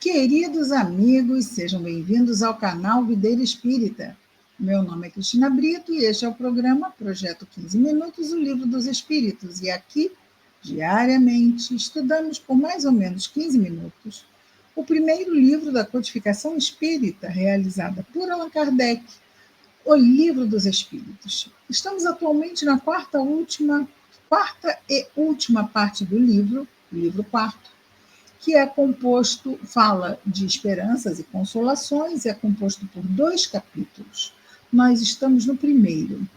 Queridos amigos, sejam bem-vindos ao canal Videira Espírita. Meu nome é Cristina Brito e este é o programa Projeto 15 Minutos, o Livro dos Espíritos. E aqui, diariamente, estudamos por mais ou menos 15 minutos o primeiro livro da codificação espírita, realizada por Allan Kardec, o Livro dos Espíritos. Estamos atualmente na quarta e última parte do livro, livro quarto, que é composto, fala de esperanças e consolações, é composto por 2 capítulos. Nós estamos no primeiro,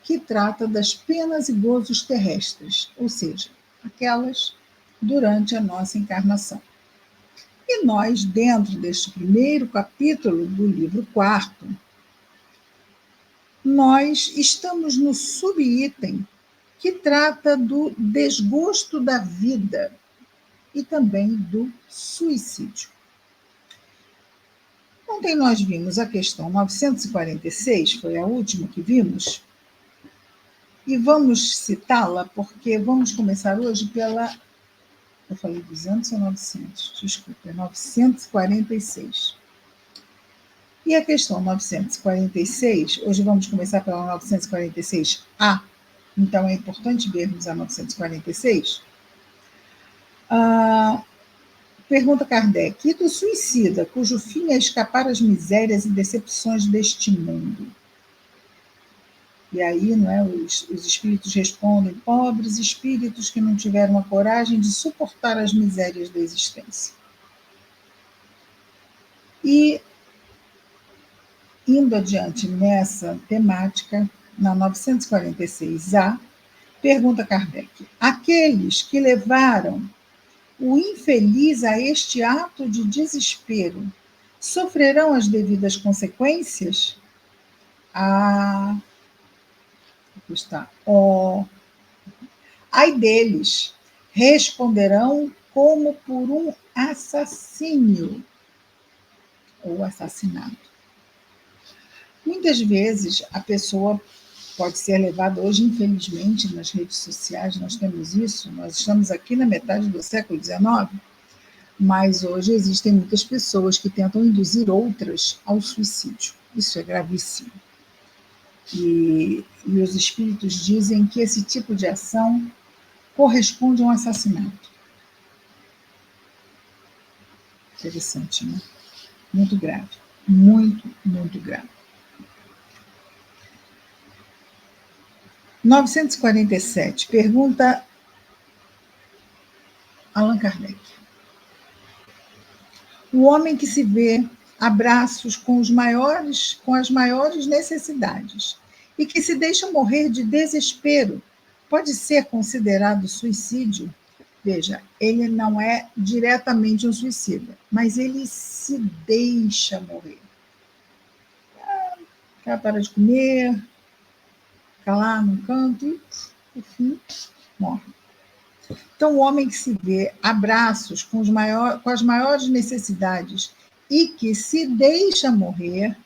que trata das penas e gozos terrestres, ou seja, aquelas durante a nossa encarnação. E nós, dentro deste primeiro capítulo do livro quarto, nós estamos no subitem que trata do desgosto da vida e também do suicídio. Ontem nós vimos a questão 946, foi a última que vimos, e vamos citá-la porque vamos começar hoje pela... Eu falei 200 ou 900? Desculpa, é 946. E a questão 946, hoje vamos começar pela 946A, então é importante vermos a 946. Pergunta Kardec: e do suicida, cujo fim é escapar às misérias e decepções deste mundo? E aí, não é, os espíritos respondem: pobres espíritos que não tiveram a coragem de suportar as misérias da existência. E, indo adiante nessa temática, na 946A, pergunta Kardec: aqueles que levaram o infeliz a este ato de desespero sofrerão as devidas consequências? Aqui está. Ai deles, responderão como por um assassínio ou assassinato. Muitas vezes a pessoa pode ser levada hoje, infelizmente, nas redes sociais, nós temos isso, nós estamos aqui na metade do século XIX, mas hoje existem muitas pessoas que tentam induzir outras ao suicídio. Isso é gravíssimo. E os espíritos dizem que esse tipo de ação corresponde a um assassinato. Interessante, né? Muito grave. Muito, muito grave. 947, pergunta Allan Kardec. O homem que se vê a braços com as maiores necessidades e que se deixa morrer de desespero, pode ser considerado suicídio? Veja, ele não é diretamente um suicida, mas ele se deixa morrer. O cara para de comer, fica lá no canto e, enfim, morre. Então, o homem que se vê a braços com as maiores necessidades e que se deixa morrer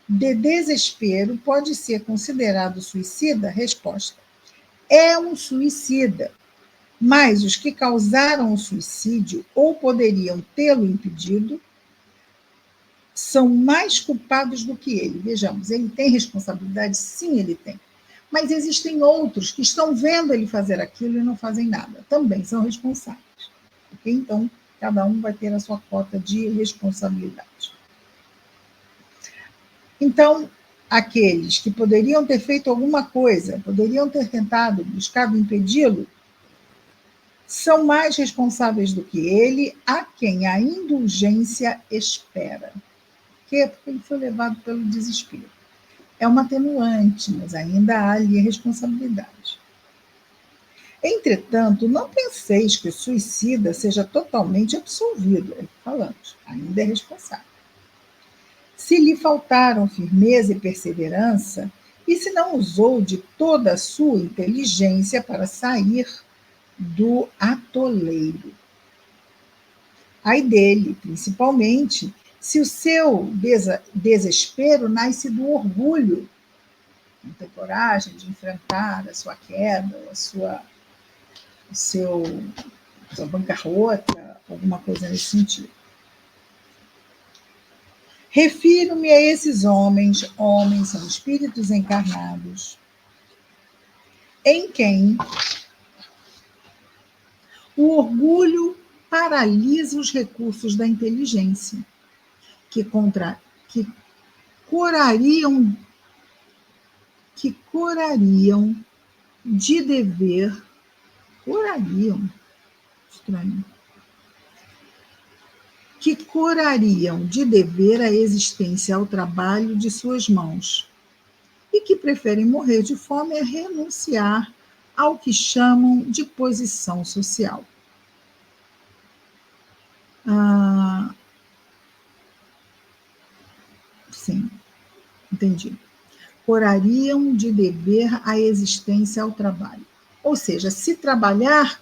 de desespero pode ser considerado suicida? Resposta: é um suicida, mas os que causaram o suicídio ou poderiam tê-lo impedido são mais culpados do que ele. Vejamos, ele tem responsabilidade? Sim, ele tem. Mas existem outros que estão vendo ele fazer aquilo e não fazem nada. Também são responsáveis. Okay? Então, cada um vai ter a sua cota de responsabilidade. Então, aqueles que poderiam ter feito alguma coisa, poderiam ter tentado, buscado impedi-lo, são mais responsáveis do que ele, a quem a indulgência espera. Por quê? Porque ele foi levado pelo desespero. É uma atenuante, mas ainda há ali a responsabilidade. Entretanto, não penseis que o suicida seja totalmente absolvido. Falamos, ainda é responsável. Se lhe faltaram firmeza e perseverança, e se não usou de toda a sua inteligência para sair do atoleiro. Ai dele, principalmente, se o seu desespero nasce do orgulho, não ter coragem de enfrentar a sua queda, a sua bancarrota, alguma coisa nesse sentido. Refiro-me a esses homens são espíritos encarnados, em quem o orgulho paralisa os recursos da inteligência, que corariam de dever, estranho, que corariam de dever a existência ao trabalho de suas mãos e que preferem morrer de fome a renunciar ao que chamam de posição social. Sim, entendi. Corariam de dever a existência ao trabalho. Ou seja, se trabalhar,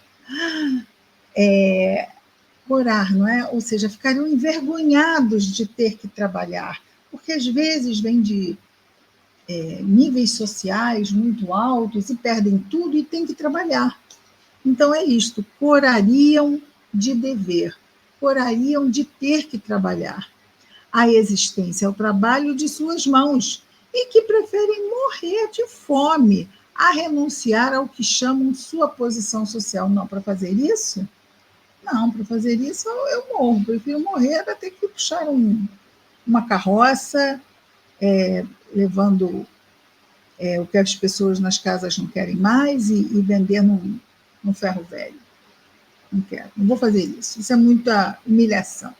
corar, não é? Ou seja, ficariam envergonhados de ter que trabalhar, porque às vezes vem de níveis sociais muito altos e perdem tudo e têm que trabalhar. Então é isto, corariam de dever, corariam de ter que trabalhar. A existência ao trabalho de suas mãos e que preferem morrer de fome a renunciar ao que chamam sua posição social. Não, para fazer isso? Não, para fazer isso eu morro. Prefiro morrer a ter que puxar uma carroça, levando o que as pessoas nas casas não querem mais e vender no ferro velho. Não quero, não vou fazer isso. Isso é muita humilhação.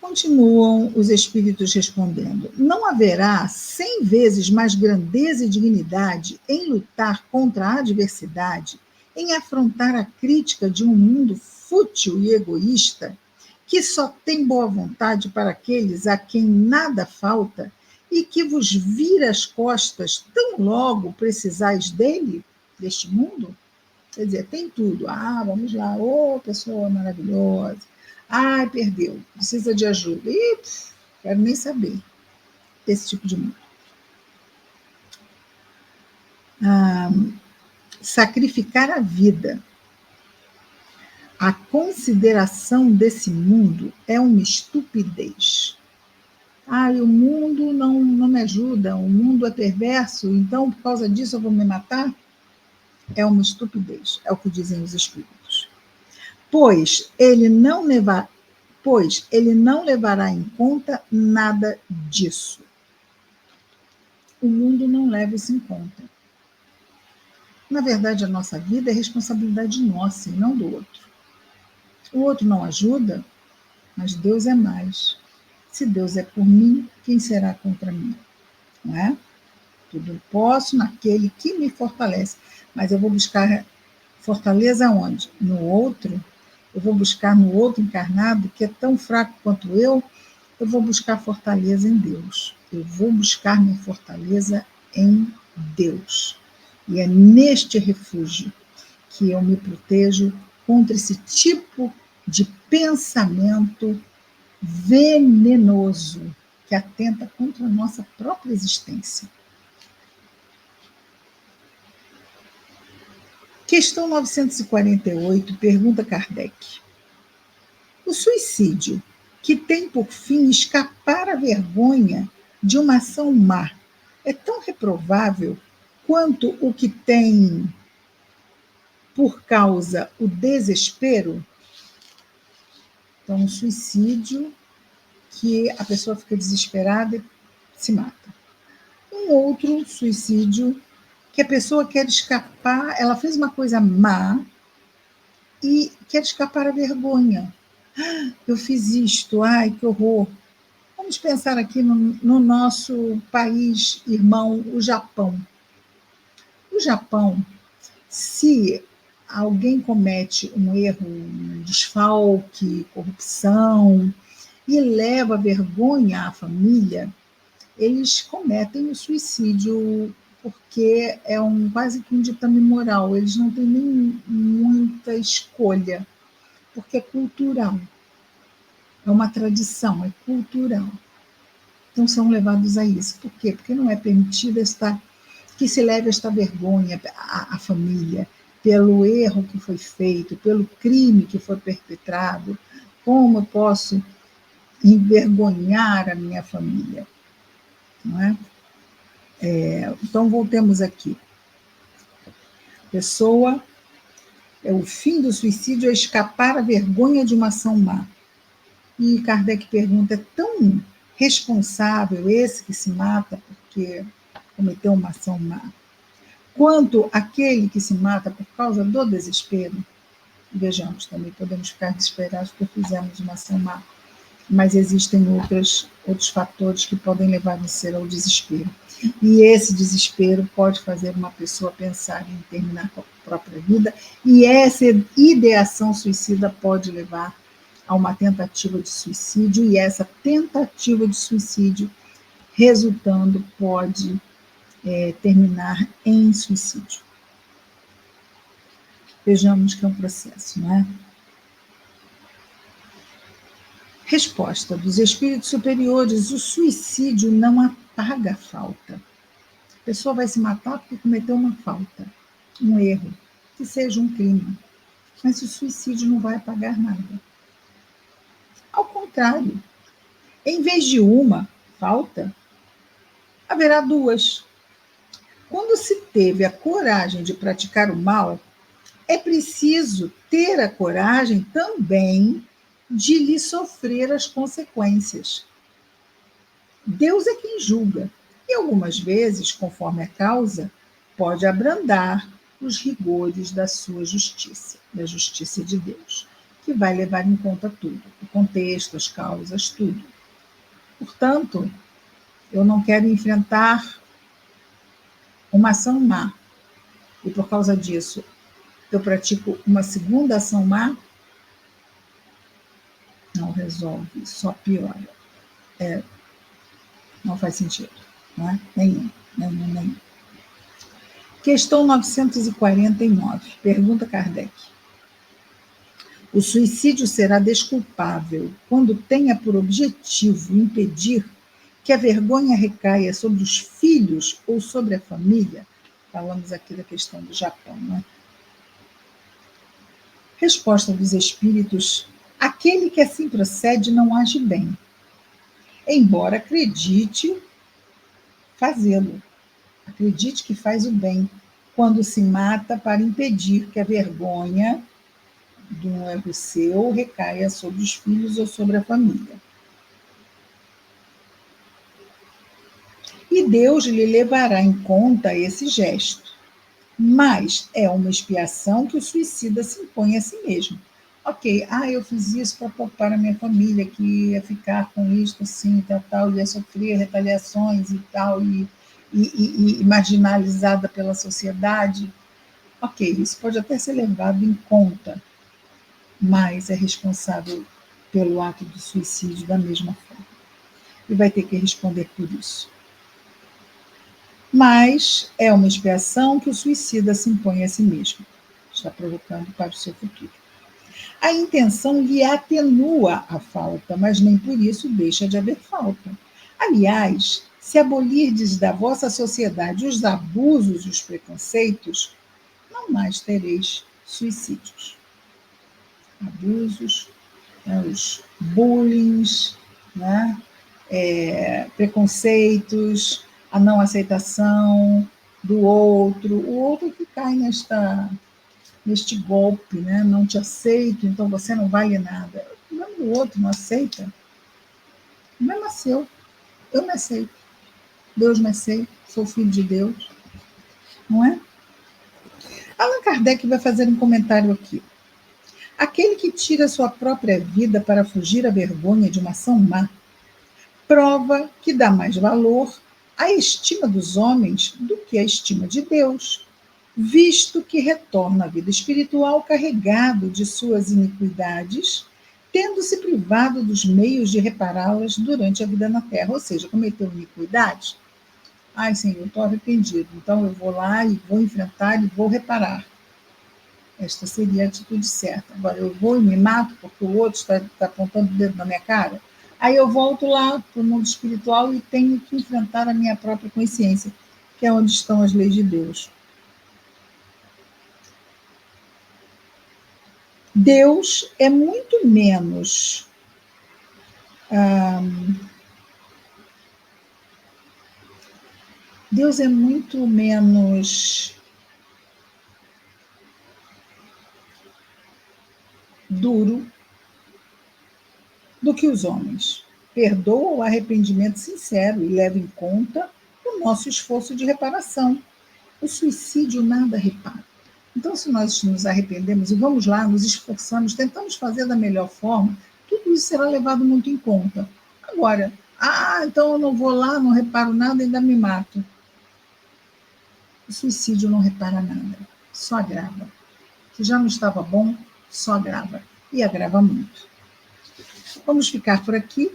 Continuam os espíritos respondendo: não haverá 100 vezes mais grandeza e dignidade em lutar contra a adversidade, em afrontar a crítica de um mundo fútil e egoísta, que só tem boa vontade para aqueles a quem nada falta e que vos vira as costas tão logo precisais dele, deste mundo? Quer dizer, tem tudo. Vamos lá, pessoa maravilhosa. Perdeu, precisa de ajuda. Quero nem saber desse tipo de mundo. Sacrificar a vida. A consideração desse mundo é uma estupidez. O mundo não me ajuda, o mundo é perverso, então por causa disso eu vou me matar? É uma estupidez, é o que dizem os espíritos. Pois ele não levará em conta nada disso. O mundo não leva isso em conta. Na verdade, a nossa vida é responsabilidade nossa e não do outro. O outro não ajuda, mas Deus é mais. Se Deus é por mim, quem será contra mim? Não é? Tudo posso naquele que me fortalece. Mas eu vou buscar fortaleza onde? No outro. Eu vou buscar no outro encarnado, que é tão fraco quanto eu vou buscar fortaleza em Deus. Eu vou buscar minha fortaleza em Deus. E é neste refúgio que eu me protejo contra esse tipo de pensamento venenoso que atenta contra a nossa própria existência. Questão 948, pergunta Kardec. O suicídio, que tem por fim escapar à vergonha de uma ação má, é tão reprovável quanto o que tem por causa o desespero? Então, um suicídio que a pessoa fica desesperada e se mata. Um outro suicídio que a pessoa quer escapar, ela fez uma coisa má e quer escapar à vergonha. Eu fiz isto, que horror. Vamos pensar aqui no nosso país irmão, o Japão. O Japão, se alguém comete um erro, um desfalque, corrupção, e leva vergonha à família, eles cometem o suicídio porque é quase que um ditame moral. Eles não têm nem muita escolha, porque é cultural. É uma tradição, é cultural. Então são levados a isso. Por quê? Porque não é permitido que se leve esta vergonha à família pelo erro que foi feito, pelo crime que foi perpetrado. Como eu posso envergonhar a minha família? Não é? Então, voltemos aqui. Pessoa, o fim do suicídio é escapar à vergonha de uma ação má. E Kardec pergunta, é tão responsável esse que se mata porque cometeu uma ação má, quanto aquele que se mata por causa do desespero? Vejamos, também podemos ficar desesperados porque fizemos uma ação má, mas existem outros fatores que podem levar você ao desespero. E esse desespero pode fazer uma pessoa pensar em terminar com a própria vida, e essa ideação suicida pode levar a uma tentativa de suicídio, e essa tentativa de suicídio resultando pode terminar em suicídio. Vejamos que é um processo, não é? Resposta dos espíritos superiores: o suicídio não apaga a falta. A pessoa vai se matar porque cometeu uma falta, um erro, que seja um crime. Mas o suicídio não vai apagar nada. Ao contrário, em vez de uma falta, haverá duas. Quando se teve a coragem de praticar o mal, é preciso ter a coragem também de lhe sofrer as consequências. Deus é quem julga, e algumas vezes, conforme a causa, pode abrandar os rigores da sua justiça, da justiça de Deus, que vai levar em conta tudo, o contexto, as causas, tudo. Portanto, eu não quero enfrentar uma ação má, e por causa disso eu pratico uma segunda ação má, não resolve, só piora. Não faz sentido, não é? Nenhum. Questão 949, pergunta Kardec. O suicídio será desculpável quando tenha por objetivo impedir que a vergonha recaia sobre os filhos ou sobre a família? Falamos aqui da questão do Japão, né? Resposta dos espíritos: aquele que assim procede não age bem, embora acredite fazê-lo. Acredite que faz o bem, quando se mata para impedir que a vergonha de um erro seu recaia sobre os filhos ou sobre a família. E Deus lhe levará em conta esse gesto, mas é uma expiação que o suicida se impõe a si mesmo. Ok, eu fiz isso para poupar a minha família, que ia ficar com isto assim, tal, ia sofrer retaliações e tal, e marginalizada pela sociedade. Ok, isso pode até ser levado em conta, mas é responsável pelo ato do suicídio da mesma forma. E vai ter que responder por isso. Mas é uma expiação que o suicida se impõe a si mesmo. Está provocando para o seu futuro. A intenção lhe atenua a falta, mas nem por isso deixa de haver falta. Aliás, se abolirdes da vossa sociedade os abusos e os preconceitos, não mais tereis suicídios. Abusos, né, os bullings, né, preconceitos, a não aceitação do outro, o outro que cai neste golpe, né? Não te aceito, então você não vale nada. O problema do outro não aceita. O problema é seu. Eu me aceito. Deus me aceita. Sou filho de Deus. Não é? Allan Kardec vai fazer um comentário aqui. Aquele que tira sua própria vida para fugir à vergonha de uma ação má, prova que dá mais valor à estima dos homens do que à estima de Deus, visto que retorna à vida espiritual carregado de suas iniquidades, tendo-se privado dos meios de repará-las durante a vida na terra, ou seja, cometeu iniquidades. Ai, Senhor, estou arrependido, então eu vou lá e vou enfrentar e vou reparar. Esta seria a atitude certa. Agora, eu vou e me mato porque o outro está apontando o dedo na minha cara. Aí eu volto lá para o mundo espiritual e tenho que enfrentar a minha própria consciência, que é onde estão as leis de Deus. Deus é muito menos Deus é muito menos duro do que os homens. Perdoa o arrependimento sincero e leva em conta o nosso esforço de reparação. O suicídio nada repara. Então, se nós nos arrependemos e vamos lá, nos esforçamos, tentamos fazer da melhor forma, tudo isso será levado muito em conta. Agora, então eu não vou lá, não reparo nada e ainda me mato. O suicídio não repara nada, só agrava. Se já não estava bom, só agrava. E agrava muito. Vamos ficar por aqui.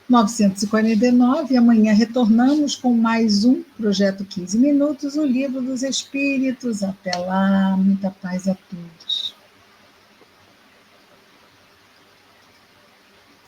949, amanhã retornamos com mais um Projeto 15 Minutos, o Livro dos Espíritos. Até lá, muita paz a todos.